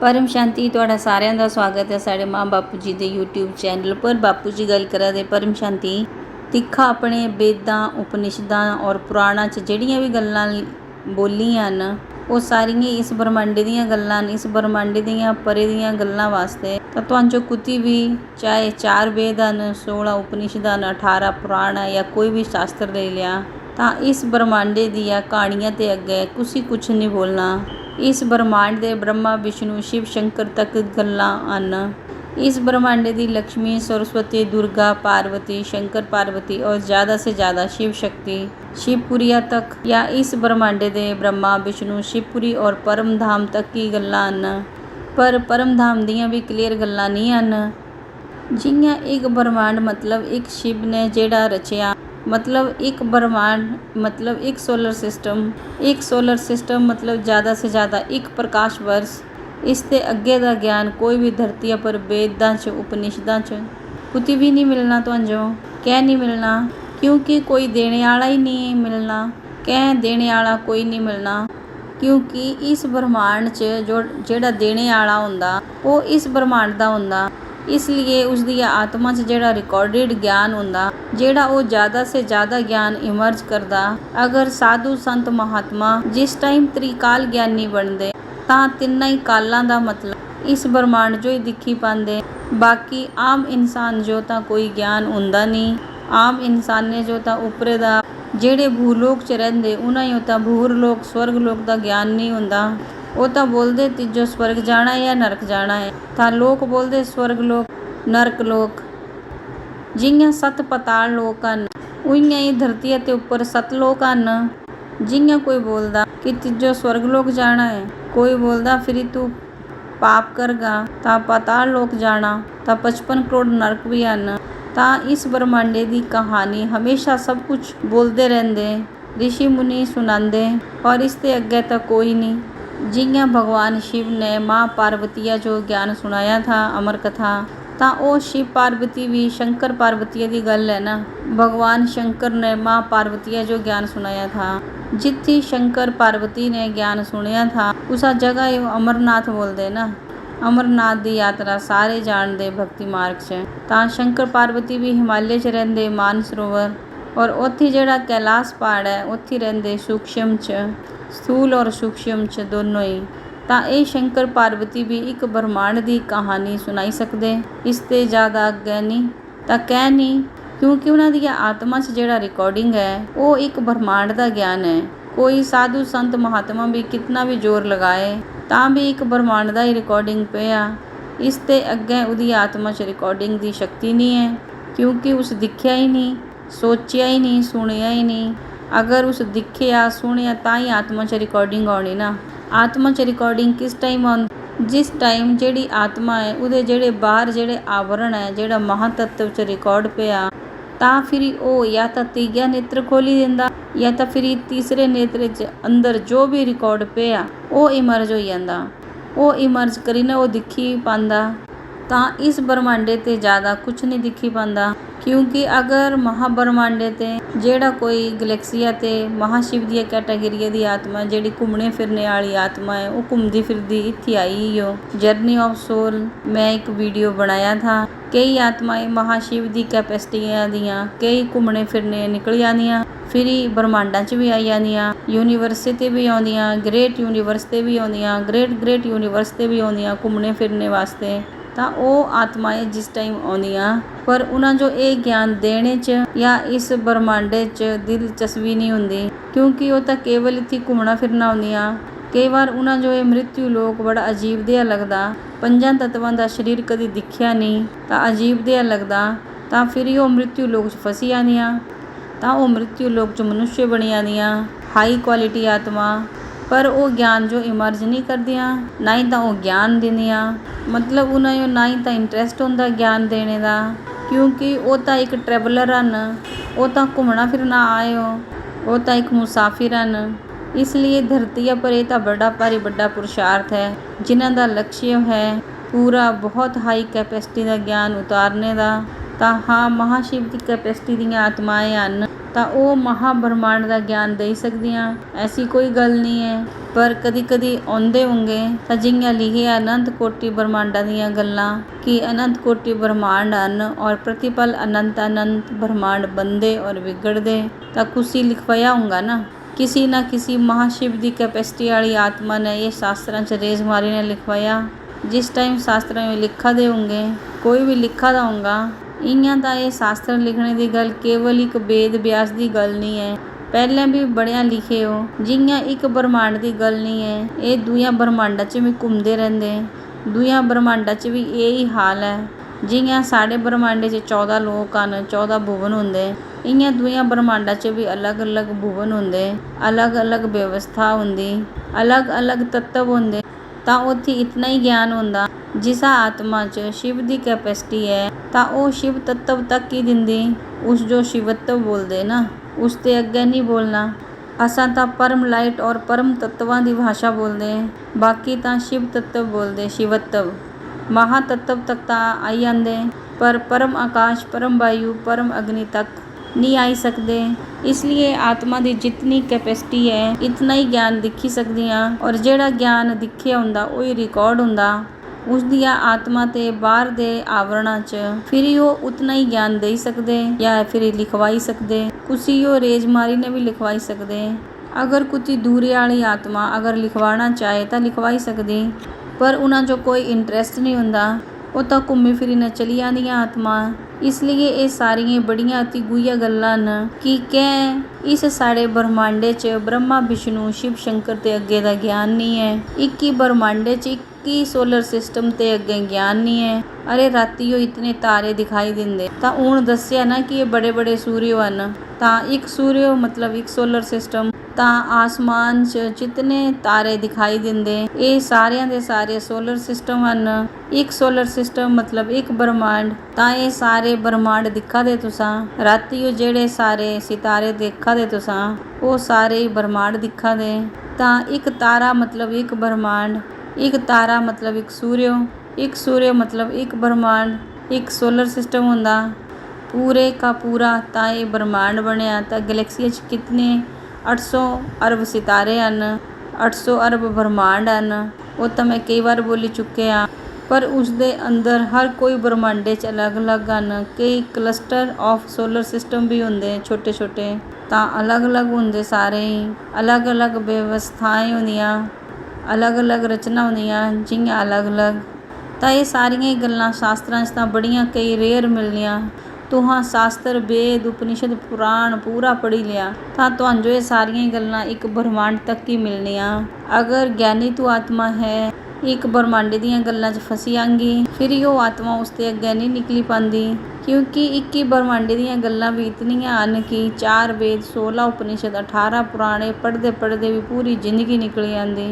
परम शांति तुहाडा सारिਆਂ ਦਾ ਸਵਾਗਤ ਹੈ ਸਾਡੇ ਮਾਂ ਬਾਪੂ ਜੀ ਦੇ YouTube ਚੈਨਲ ਪਰ। ਬਾਪੂ ਜੀ ਗੱਲ ਕਰਾ ਦੇ परम शांति ਤਿੱਖਾ ਆਪਣੇ वेदां उपनिषदां और पुराणां 'ਚ ਜਿਹੜੀਆਂ ਵੀ ਗੱਲਾਂ ਬੋਲੀਆਂ ਹਨ ਉਹ ਸਾਰੀਆਂ ਇਸ ਬ੍ਰਹਮੰਡ ਦੀਆਂ ਗੱਲਾਂ ਨੇ। ਇਸ ਬ੍ਰਹਮੰਡ ਦੀਆਂ ਪਰੇ ਦੀਆਂ ਗੱਲਾਂ ਵਾਸਤੇ ਤਾਂ ਤੁਹਾਨੂੰ ਜੋ ਕੁਤੀ ਵੀ ਚਾਹੇ 4 वेद ਹਨ, 16 ਉਪਨਿਸ਼ਦਾਂ ਹਨ, 18 ਪੁਰਾਣ ਹੈ ਜਾਂ ਕੋਈ ਵੀ ਸ਼ਾਸਤਰ ਲੈ ਲਿਆ ਤਾਂ ਇਸ ਬ੍ਰਹਮੰਡ ਦੀਆਂ ਕਹਾਣੀਆਂ ਤੇ ਅੱਗੇ ਕੁਛ ਨਹੀਂ ਬੋਲਣਾ। इस ब्रह्मांड के ब्रह्मा विष्णु शिव शंकर तक गल्लां ਹਨ। इस ब्रह्मांड की लक्ष्मी सरस्वती दुर्गा पार्वती शंकर पार्वती और ज़्यादा से ज़्यादा शिव शक्ति शिवपुरिया तक या इस ब्रह्मांड के ब्रह्मा विष्णु शिवपुरी और परम धाम तक की गल्लां ਹਨ। पर परम धाम दियां भी क्लीयर गल्लां नहीं ਹਨ। जियां एक ब्रह्मांड मतलब एक शिव ने जेड़ा रचिया, मतलब एक ब्रह्मांड मतलब एक सोलर सिस्टम मतलब ज़्यादा से ज़्यादा एक प्रकाश वर्ष। इससे अगे का ज्ञान कोई भी धरती पर वेदां च उपनिषदां च कुछ भी नहीं मिलना। तुहानू कह नहीं मिलना क्योंकि कोई देने वाला ही नहीं मिलना, कह देने वाला कोई नहीं मिलना। क्योंकि इस ब्रह्मांड च जो जेड़ा देने वाला हुंदा वो इस ब्रह्मांड दा हुंदा, इसलिए उसकी आत्मा च जेड़ा रिकॉर्डिड ज्ञान हुंदा जेड़ा वो ज़्यादा से ज़्यादा ज्ञान इमर्ज करदा। अगर साधु संत महात्मा जिस टाइम त्रिकाल ज्ञानी बनते तां तिन्ना ही कालां दा मतलब इस ब्रह्मांड जो ही दिखी पाते। बाकी आम इंसान जो तां कोई ज्ञान हुंदा नहीं। आम इंसान ने जो तां उपरे दा जेड़े भूलोक च रहिंदे उन्हां ही तां भूरलोक स्वर्गलोक दा ज्ञान नहीं हुंदा। वो तो बोलते तीजो स्वर्ग जाना है या नरक जाना है, तो लोग बोलते स्वर्ग लोक नरक लोक। जियां 7 पताल लोक हैं उइयां ही धरती के उपर 7 लोक हैं। जियां कोई बोलता कि तीजो स्वर्ग लोक जाना है, कोई बोलता फिर तू पाप करगा तो पताल लोक जाना, तो 55 करोड़ नरक भी हैं। तो इस ब्रह्मांडे की कहानी हमेशा सब कुछ बोलते रहते, ऋषि मुनि सुनाते और इससे अगे तो कोई नहीं। जियां भगवान शिव ने माँ पार्वतिया जो ज्ञान सुनाया था अमर कथा, तो वो शिव पार्वती भी शंकर पार्वतिया की गल है ना। भगवान शंकर ने माँ पार्वतिया जो ज्ञान सुनाया था, जित्थी शंकर पार्वती ने ज्ञान सुनिया था उस जगह ही अमरनाथ बोलते ना। अमरनाथ की यात्रा सारे जानते भक्ति मार्ग से। तो शंकर पार्वती भी हिमालय च रहिंदे मानसरोवर, और उत्थे जेड़ा कैलाश पहाड़ है उत्थे रहिंदे सूक्ष्म च, स्थूल और सूक्ष्म च दोनों ही। तो ये शंकर पार्वती भी एक ब्रह्मांड की कहानी सुनाई सकते, इससे ज़्यादा अगे नहीं तो कह नहीं। क्योंकि उन्होंने आत्मा से जेड़ा रिकॉर्डिंग है वो एक ब्रह्मांड का ज्ञान है। कोई साधु संत महात्मा भी कितना भी जोर लगाए तां भी एक ब्रह्मांड का ही रिकॉर्डिंग पिया। इससे अगे उसकी आत्मा च रिकॉर्डिंग की शक्ति नहीं है, क्योंकि उस दिखिया ही नहीं, सोचिया ही नहीं, सुनिया ही नहीं। अगर उस दिखिया सुनिया तां ही आत्मा च रिकॉर्डिंग आनी ना। आत्मा च रिकॉर्डिंग किस टाइम आती? जिस टाइम जेड़ी आत्मा है उहदे जेड़े बाहर जेड़े आवरण है जेड़ा महातत्व च रिकॉर्ड पिया, तां फिर वो या तो तीजा नेत्र खोली दिंदा या तो फिर तीसरे नेत्र च अंदर जो भी रिकॉर्ड पिया वो इमर्ज हो जाता। वो इमर्ज करी ना वो दिखी पांदा। तां इस ब्रह्मांडे ते ज़्यादा कुछ नहीं दिखी पांदा। क्योंकि अगर महाब्रह्मांडे ते जेड़ा कोई गलैक्सिया ते महाशिव दी कैटागरी दी आत्मा जेड़ी घूमने फिरने वाली आत्मा है वो घूमती फिरती इत्थे आई हो। जर्नी ऑफ सोल मैं एक वीडियो बनाया था। कई आत्माएं महाशिव दी कैपेसिटियां दियां कई घूमने फिरने निकल जांदियां, फिर ब्रह्मांडा च भी आई जांदियां, यूनीवर्स ते भी आउंदियां, ग्रेट यूनीवर्स ते भी आउंदियां, ग्रेट यूनीवर्स ते भी आउंदियां घूमने फिरने वास्ते। तो वो आत्माएं जिस टाइम आउंदियां पर उन्हें जो ये ज्ञान देने च या इस ब्रह्मांडे च दिलचस्पी नहीं हुंदी, क्योंकि वो तो केवल इत्थे घूमना फिरना आउंदियां। कई बार उन्हें जो ये मृत्यु लोक बड़ा अजीब जिहा लगदा, 5 तत्वां दा शरीर कदी दिखिया नहीं तो अजीब जिहा लगदा। तो फिर वो मृत्यु लोक च फसी जांदियां, तो वो मृत्यु लोक च मनुष्य बनी जांदियां हाई क्वालिटी आत्मा। पर वो ज्ञान जो इमर्ज नहीं करदियां ना ही तो वो ज्ञान दिंदियां, मतलब उन्हें ना ही तो इंटरस्ट होंदा ज्ञान देने का, क्योंकि वो तो एक ट्रैवलर हन, वो तो घूमना फिरना आए हो, वो तो एक मुसाफिर हन। इसलिए धरती पर यह तो बड़ा भारी बड़ा पुरुषार्थ है जिन्हां दा लक्ष्य है पूरा बहुत हाई कैपेसिटी का ज्ञान उतारने का। तो हाँ महाशिव की कैपेसिटी दी आत्माएं हैं, ਤਾਂ ਉਹ ਮਹਾਬ੍ਰਹਮੰਡ ਦਾ ਗਿਆਨ ਦੇ ਸਕਦੀਆਂ। ਐਸੀ ਕੋਈ ਗੱਲ ਨਹੀਂ ਹੈ। ਪਰ ਕਦੀ ਕਦੀ ਆਉਂਦੇ ਹੋਣਗੇ ਤਾਂ ਜਿਹੀਆਂ ਲਿਖਿਆ ਅਨੰਤ ਕੋਟੀ ਬ੍ਰਹਮਾਂਡਾਂ ਦੀਆਂ ਗੱਲਾਂ ਕਿ ਅਨੰਤ ਕੋਟੀ ਬ੍ਰਹਮਾਂਡ ਹਨ ਔਰ ਪ੍ਰਤੀਪਲ ਅਨੰਤ ਅਨੰਤ ਬ੍ਰਹਮਾंड बनते और बिगड़ते, तो कुछ ही लिखवाया होगा ना किसी महाशिव की कैपेसिटी वाली आत्मा ने ये शास्त्रां च रेज मारी ने लिखवाया। जिस टाइम शास्त्रां में लिखा दे होंगे कोई भी लिखा दा होगा इयां दा ये शास्त्र लिखने की गल केवल एक वेद व्यास की गल नहीं है, पहले भी बड़िया लिखे हो जियां एक ब्रह्मांड की गल नहीं है। ये दूया ब्रह्मांडा च भी घूमते रहते, दूया ब्रह्मांडा च भी यही हाल है। जियां साढ़े ब्रह्मांडे च 14 लोक हैं, 14 भुवन होंगे, इयां दूया ब्रह्मांडा च भी अलग अलग भुवन होंगे, अलग अलग व्यवस्था होंगी, अलग अलग तत्व होंगे। तो उत्थे इतना ही ज्ञान होंदा जिस आत्मा च शिव की कैपेसिटी है तो वह शिव तत्व तक ही दिंदी, उस जो शिवत्व बोलते ना उसते अगे नहीं बोलना। असां तां परम लाइट और परम तत्वां की भाषा बोलते, बाकी तां शिव तत्व बोलते, शिवत्व महातत्व तक तां आई आंदे, पर परम आकाश परम वायु परम अग्नि तक नहीं आई सकते। इसलिए आत्मा की जितनी कैपेसिटी है इतना ही ज्ञान दिखी सकदियां, और जेड़ा ज्ञान दिखिया हुंदा वही रिकॉर्ड हुंदा उस दिया आत्मा ते बाहर दे आवरणां च, फिर ही वो उतना ही ज्ञान दे सकदे या फिर लिखवाई सकदे। कुछ ही वो रेज मारी ने भी लिखवाई सकदे। अगर कुछ दूरी वाली आत्मा अगर लिखवाना चाहे तो लिखवाई सकदी, पर उन्हां जो कोई इंटरस्ट नहीं हुंदा, वो तो घूमी फिरी ने चली आंदियां आत्मा। इसलिए ये सारियां बड़ियां अति गुहिया गल्लां न कि कै इस साढ़े ब्रह्मांडे च ब्रह्मा विष्णु शिव शंकर ते अगे दा ज्ञान नहीं है। एक ही ब्रह्मांडे च एक ही सोलर सिस्टम ते अगे ज्ञान नहीं है। अरे राती वो इतने तारे दिखाई देंदे, तां हुण दस्सिया ना कि ये बड़े बड़े सूर्य हन, तां एक सूर्य मतलब एक सोलर सिस्टम, तां आसमान च जितने तारे दिखाई देंदे ये सारियां दे सारे सोलर सिस्टम हन। एक सोलर सिस्टम मतलब एक ब्रह्मांड, तां ये सारे ब्रह्मांड दिखा दे तुसां। राती वो जेड़े सारे सितारे देखा दे तुसां वो सारे ब्रह्मांड दिखा दे। तां एक तारा मतलब एक ब्रह्मांड, एक तारा मतलब एक सूर्य मतलब एक ब्रह्मांड, एक सोलर सिस्टम हुंदा पूरे का पूरा। तां ये ब्रह्मांड बनया। तां गैलेक्सी च कितने 800 अरब सितारे हैं, 800 अरब ब्रह्मांड हैं, वो तो मैं कई बार बोली चुके हाँ। पर उस दे अंदर हर कोई ब्रह्मांडे च अलग अलग हैं। कई क्लस्टर ऑफ सोलर सिस्टम भी होंगे छोटे छोटे, तो अलग अलग होंगे सारे, अलग अलग व्यवस्थाएं होंदियां, अलग अलग रचना होंदियां जियां अलग अलग। तो ये सारियां गल्लां शास्त्रां च तां बड़ियां कई रेयर मिलनियां। तुहां शास्त्र वेद उपनिषद पुराण पूरा पढ़ी लिया तां तुहानू ये सारियां गल्लां एक ब्रह्मांड तक ही मिलनियां। अगर ज्ञानी तू आत्मा है एक ब्रह्मांड दियां गल्लां च फसी आंगी, फिर वो आत्मा उसते अगे नहीं निकली पाती, क्योंकि एक ही ब्रह्मांड दियां गल्लां भी इतनियां हन कि 4 वेद 16 उपनिषद 18 पुराणे पढ़ते पढ़ते भी पूरी जिंदगी निकली आंदी।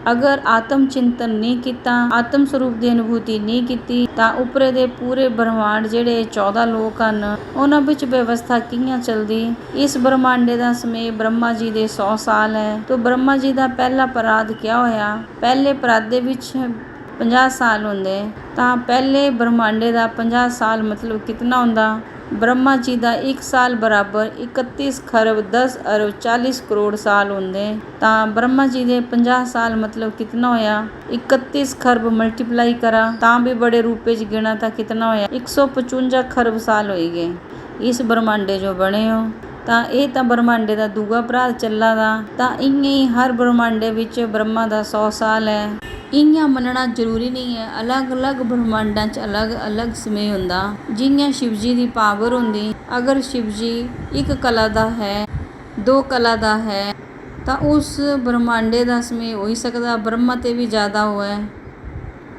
अगर आत्म चिंतन नहीं किया, आत्म स्वरूप की अनुभूति नहीं की, तो उपरे दे पूरे ब्रह्मांड जेड़े 14 लोक हैं उन्हां विच व्यवस्था कियां चलदी। इस ब्रह्मांडे का समय ब्रह्मा जी दे 100 साल है, तो ब्रह्मा जी का पहला पराध क्या होया? पहले पराधे विच 50 साल होंदे, तां पहले ब्रह्मांडे का 50 साल मतलब कितना होंदा? ब्रह्मा जी का 1 साल बराबर 31 खरब 10 अरब 40 करोड़ साल होंगे। तो ब्रह्मा जी के 50 साल मतलब कितना होया? 31 खरब मल्टीप्लाई करा तां भी बड़े रूपे च गिना तो कितना होया? 155 खरब साल हो गए इस ब्रह्मांडे जो बने हो। तो ये तो ब्रह्मांडे का दूआ पराध चला दा। तो इयां ही हर ब्रह्मांडे विच ब्रह्मा का 100 साल है। इयां मनना जरूरी नहीं है, अलग अलग ब्रह्मांडा च अलग अलग समय हुंदा। जियां शिव जी की पावर होंदी, अगर शिव जी एक कला दा है 2 कला दा है तो उस ब्रह्मांडे का समय हो ही सकता ब्रह्मा ते भी ज़्यादा होए।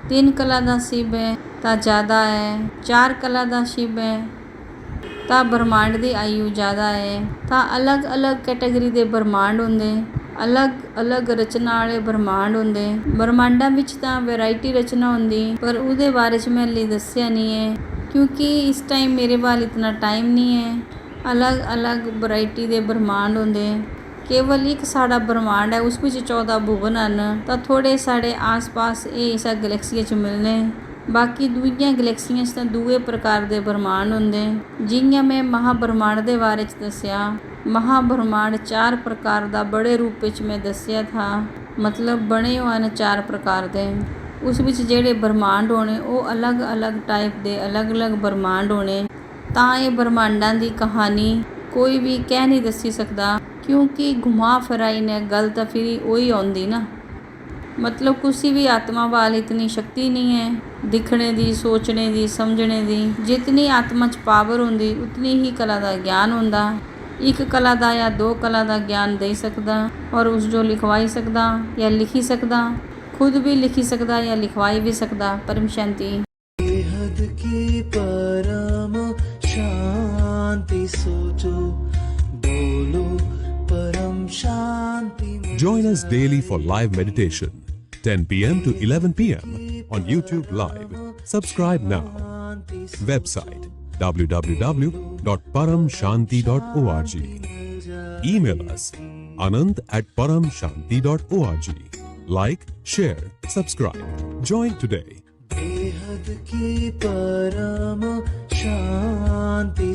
3 कला दा शिव है तो ज़्यादा है, 4 कला दा शिव है तो ब्रह्मांड की आयु ज़्यादा है। तो अलग अलग कैटेगरी के ब्रह्मांड होंगे, अलग अलग रचना वाले ब्रह्मांड होंगे। ब्रह्मांडा विच तां वैरायटी रचना होंदी, पर उहदे बारे च मैं हल्ले दस्सिया नहीं है क्योंकि इस टाइम मेरे वाल इतना टाइम नहीं है। अलग अलग वैरायटी के ब्रह्मांड होंगे। केवल एक साड़ा ब्रह्मांड है उस विच 14 भुवन हैं, तो थोड़े साढ़े आस पास ये इस गैलेक्सी च मिलने। बाकी दूजियां गैलेक्सियां च तां दूए प्रकार के ब्रह्मांड होंगे। जियां मैं महाब्रह्मांड के बारे च दस्सिया ਮਹਾਬ੍ਰਹਮਾਂਡ 4 ਪ੍ਰਕਾਰ ਦਾ ਬੜੇ ਰੂਪ ਵਿੱਚ ਮੈਂ ਦੱਸਿਆ ਥਾ, ਮਤਲਬ ਬਣੇ ਹੋਏ ਹਨ 4 ਪ੍ਰਕਾਰ ਦੇ। ਉਸ ਵਿੱਚ ਜਿਹੜੇ ਬ੍ਰਹਮਾਂਡ ਹੋਣੇ ਉਹ ਅਲੱਗ-ਅਲੱਗ ਟਾਈਪ ਦੇ ਅਲੱਗ-ਅਲੱਗ ਬ੍ਰਹਮਾਂਡ ਹੋਣੇ। ਤਾਂ ਇਹ ਬ੍ਰਹਮਾਂਡਾਂ ਦੀ ਕਹਾਣੀ ਕੋਈ ਵੀ ਕਹਿ ਨਹੀਂ ਦੱਸੀ ਸਕਦਾ, ਕਿਉਂਕਿ ਘੁਮਾ ਫਿਰਾਈ ਨੇ ਗੱਲ ਤਾਂ ਫਿਰ ਉਹੀ ਆਉਂਦੀ ਨਾ। मतलब किसी भी आत्मा वाल इतनी शक्ति नहीं है दिखने दी, सोचने दी, समझने दी। जितनी आत्मा च पावर होंदी उतनी ही कला का ज्ञान होंदा। एक कला का या 2 कला का ज्ञान दे सकदा और उस जो लिखवाई सकदा या लिखी सकदा, खुद भी लिखी सकदा या लिखवाई भी सकदा। परम शांति। बेहद की परम शांति सोचो, बोलो परम शांति। Join us daily for live meditation, 10 p.m. to 11 p.m. on YouTube Live. Subscribe now. Website www.paramshanti.org. Email us anand@paramshanti.org. Like, share, subscribe. Join today. बेहद की परम शांति।